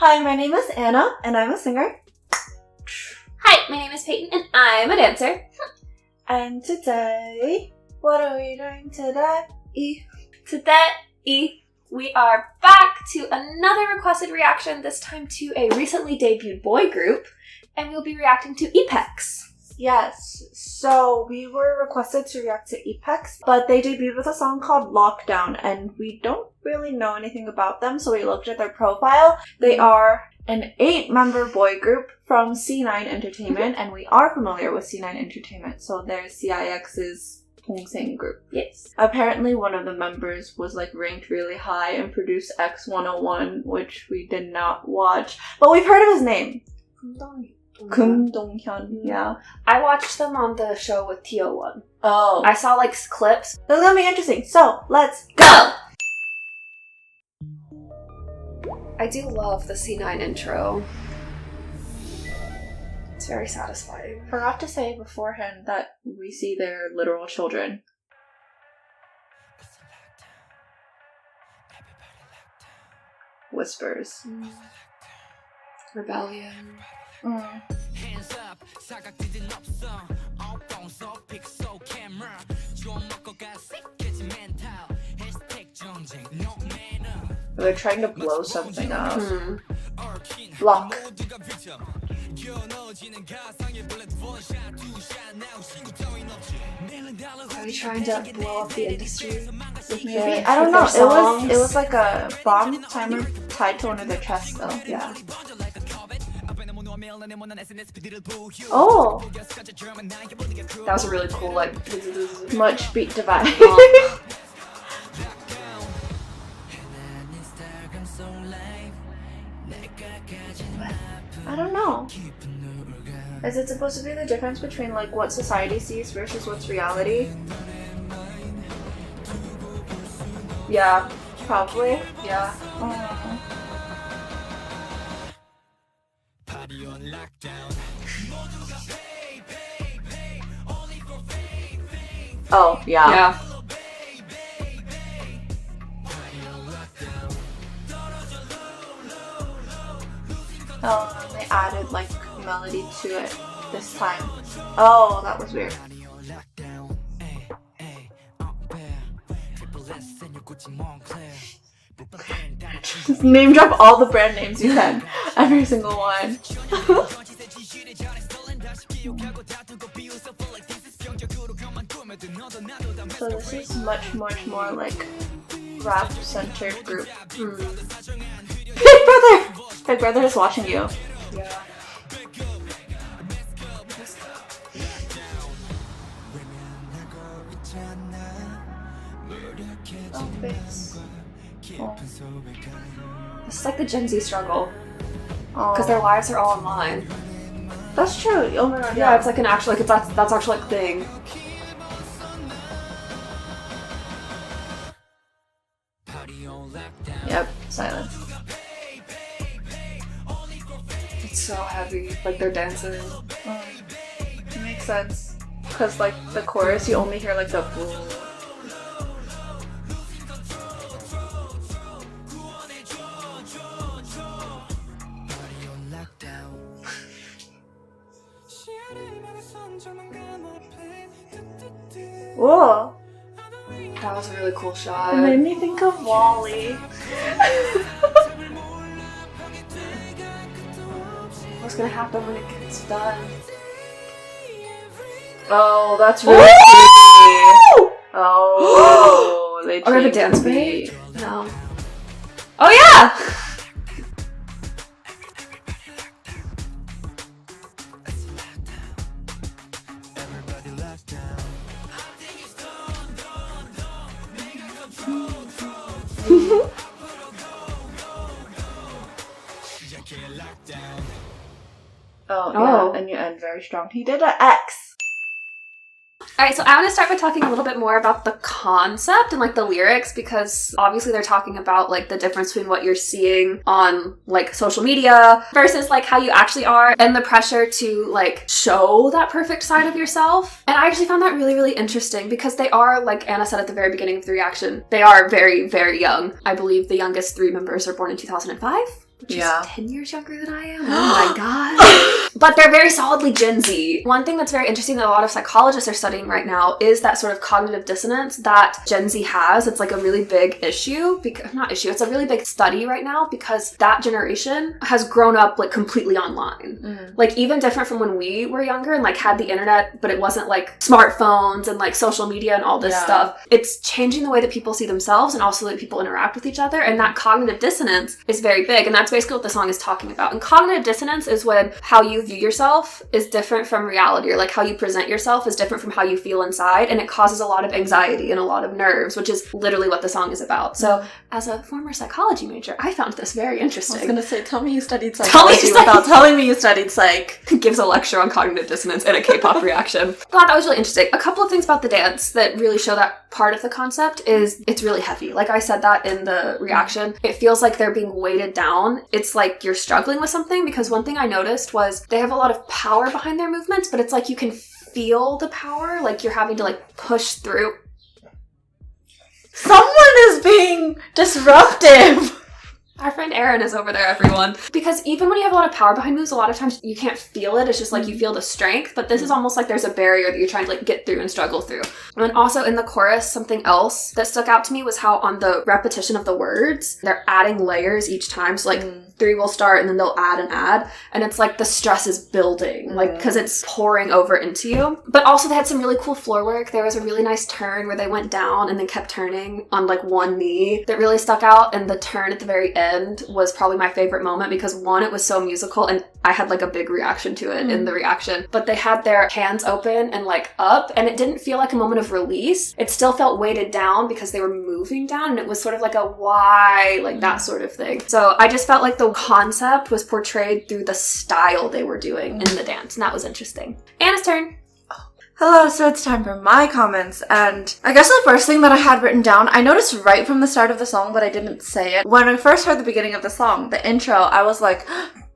Hi, my name is Anna, and I'm a singer. Hi, my name is Peyton, and I'm a dancer. And today, what are we doing today? Today, we are back to another requested reaction, this time to a recently debuted boy group, and we'll be reacting to EPEX. Yes, so we were requested to react to EPEX, but they debuted with a song called Lockdown, and we don't really know anything about them, so we looked at their profile. They are an 8-member boy group from C9 Entertainment, and we are familiar with C9 Entertainment, so they're CIX's Hongseng group. Yes. Apparently one of the members was ranked really high and produced X101, which we did not watch, but we've heard of his name. Kim Dong-hyun, yeah. I watched them on the show with TO1. Oh. I saw clips. This is gonna be interesting, so let's go! I do love the C9 intro. It's very satisfying. Forgot to say beforehand that we see their literal children. Whispers. Rebellion. They're trying to blow something up. Block. Are we trying to blow up the industry? Maybe? I don't know. It was like a bomb timer tied to one of their chests though. Yeah. Oh! That was a really cool, much beat device. I don't know. Is it supposed to be the difference between what society sees versus what's reality? Yeah. Probably. Yeah. Oh, yeah. Yeah. Oh, they added melody to it this time. Oh, that was weird. Just name drop all the brand names you can. Every single one. So this is much more rap-centered group. Big Brother! Big Brother is watching you. Yeah. Oh, face. Oh. This is the Gen Z struggle. Oh. Because their lives are all online. That's true. Oh my god. Yeah, it's an actual, that's actually a thing. Yep, silence. It's so heavy, they're dancing. It makes sense. Because the chorus, you only hear the boom. Whoa! That was a really cool shot. It made me think of Wall-E. What's gonna happen when it gets done? Oh, that's really creepy. Oh, they Or the changed dance the beat? beat. No. Oh yeah! Oh, Oh. yeah, and you end very strong. He did an X. Alright, so I want to start by talking a little bit more about the concept and the lyrics, because obviously they're talking about the difference between what you're seeing on social media versus how you actually are, and the pressure to show that perfect side of yourself. And I actually found that really, really interesting because they are, like Anna said at the very beginning of the reaction, they are very, very young. I believe the youngest 3 members are born in 2005. which is 10 years younger than I am. Oh my god. But they're very solidly Gen Z. One thing that's very interesting that a lot of psychologists are studying right now is that sort of cognitive dissonance that Gen Z has. It's like a really big issue, it's a really big study right now because that generation has grown up like completely online. Like even different from when we were younger and like had the internet, but it wasn't like smartphones and like social media and all this stuff. It's changing the way that people see themselves and also the way people interact with each other, and that cognitive dissonance is very big, and that's basically what the song is talking about. And cognitive dissonance is when how you view yourself is different from reality, or like how you present yourself is different from how you feel inside, and it causes a lot of anxiety and a lot of nerves, which is literally what the song is about. So as a former psychology major, I found this very interesting. I was gonna say, tell me you studied psychology without telling me you studied psych. Gives a lecture on cognitive dissonance and a K-pop reaction. Thought that was really interesting. A couple of things about the dance that really show that part of the concept is it's really heavy. Like I said that in the reaction, it feels like they're being weighted down. It's like you're struggling with something, because one thing I noticed was they have a lot of power behind their movements, but it's like you can feel the power, like you're having to like push through. Someone is being disruptive. Our friend Erin is over there, everyone. Because even when you have a lot of power behind moves, a lot of times you can't feel it. It's just like you feel the strength. But this is almost like there's a barrier that you're trying to like get through and struggle through. And then also in the chorus, something else that stuck out to me was how on the repetition of the words, they're adding layers each time. So like 3 will start and then they'll add and add. And it's like the stress is building, like because it's pouring over into you. But also they had some really cool floor work. There was a really nice turn where they went down and then kept turning on like one knee that really stuck out. And the turn at the very end was probably my favorite moment because one, it was so musical and I had like a big reaction to it in the reaction, but they had their hands open and like up, and it didn't feel like a moment of release. It still felt weighted down because they were moving down, and it was sort of like a why, like that sort of thing. So I just felt like the concept was portrayed through the style they were doing in the dance, and that was interesting. Anna's turn. Hello, so it's time for my comments, and I guess the first thing that I had written down, I noticed right from the start of the song, but I didn't say it. When I first heard the beginning of the song, the intro, I was like,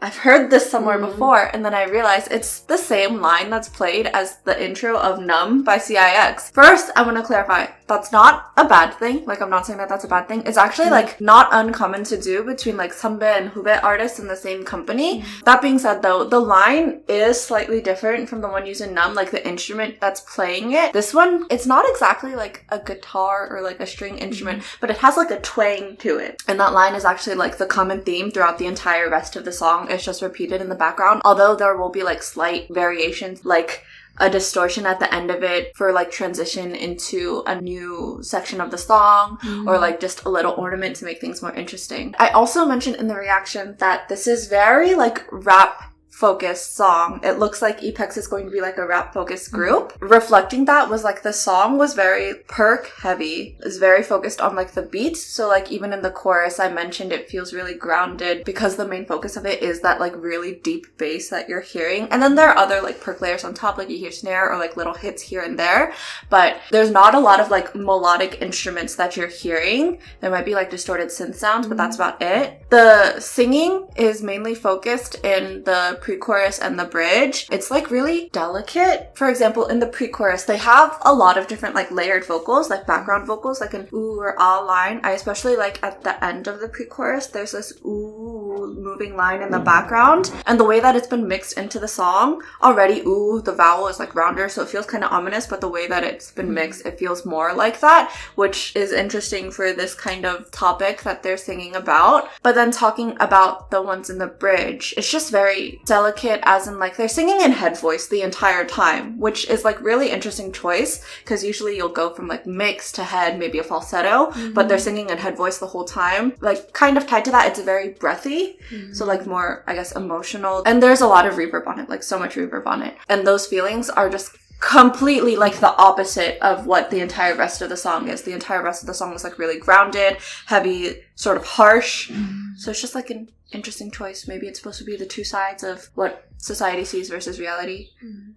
I've heard this somewhere before, and then I realized it's the same line that's played as the intro of Numb by CIX. First, I want to clarify, that's not a bad thing. Like, I'm not saying that that's a bad thing. It's actually, like, not uncommon to do between, like, Sunbae and Hubei artists in the same company. That being said, though, the line is slightly different from the one used in Numb, like, the instrument that's playing it. This one, it's not exactly, like, a guitar or, like, a string instrument, but it has, like, a twang to it. And that line is actually, like, the common theme throughout the entire rest of the song. It's just repeated in the background, although there will be like slight variations, like a distortion at the end of it for like transition into a new section of the song, or like just a little ornament to make things more interesting. I also mentioned in the reaction that this is very like rap focused song. It looks like EPEX is going to be like a rap focused group. Reflecting that was like the song was very perk heavy. It's very focused on like the beats. So like even in the chorus I mentioned it feels really grounded because the main focus of it is that like really deep bass that you're hearing. And then there are other like perk layers on top, like you hear snare or like little hits here and there. But there's not a lot of like melodic instruments that you're hearing. There might be like distorted synth sounds, but that's about it. The singing is mainly focused in the pre-chorus and the bridge. It's like really delicate. For example, in the pre-chorus, they have a lot of different like layered vocals, like background vocals, like an ooh or ah line. I especially like at the end of the pre-chorus, there's this ooh moving line in the background. And the way that it's been mixed into the song, already ooh, the vowel is like rounder, so it feels kind of ominous, but the way that it's been mixed, it feels more like that, which is interesting for this kind of topic that they're singing about. But then talking about the ones in the bridge, it's just very delicate, as in like they're singing in head voice the entire time, which is like really interesting choice because usually you'll go from like mix to head, maybe a falsetto, but they're singing in head voice the whole time. Like kind of tied to that, it's very breathy, so like more, I guess, emotional, and there's a lot of reverb on it, like so much reverb on it, and those feelings are just completely like the opposite of what the entire rest of the song is. The entire rest of the song is like really grounded, heavy, sort of harsh. So it's just like an interesting choice. Maybe it's supposed to be the two sides of what society sees versus reality.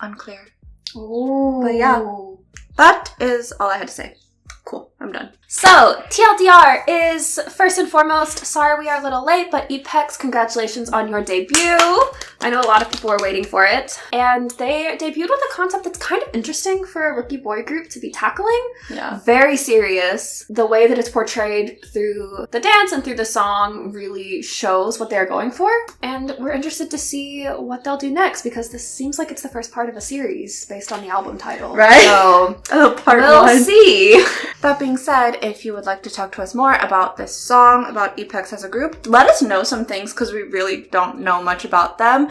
Unclear. Oh. But yeah, that is all I had to say. Cool, I'm done. So, TLDR is, first and foremost, sorry we are a little late, but EPEX, congratulations on your debut. I know a lot of people were waiting for it. And they debuted with a concept that's kind of interesting for a rookie boy group to be tackling. Yeah. Very serious. The way that it's portrayed through the dance and through the song really shows what they're going for. And we're interested to see what they'll do next, because this seems like it's the first part of a series based on the album title. Right? So, part we'll one. see. That being said, if you would like to talk to us more about this song, about EPEX as a group, let us know some things because we really don't know much about them.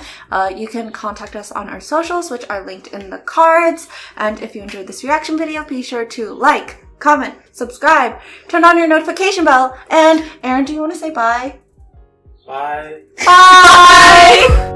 You can contact us on our socials, which are linked in the cards. And if you enjoyed this reaction video, be sure to like, comment, subscribe, turn on your notification bell. And Aaron, do you want to say bye? Bye. Bye!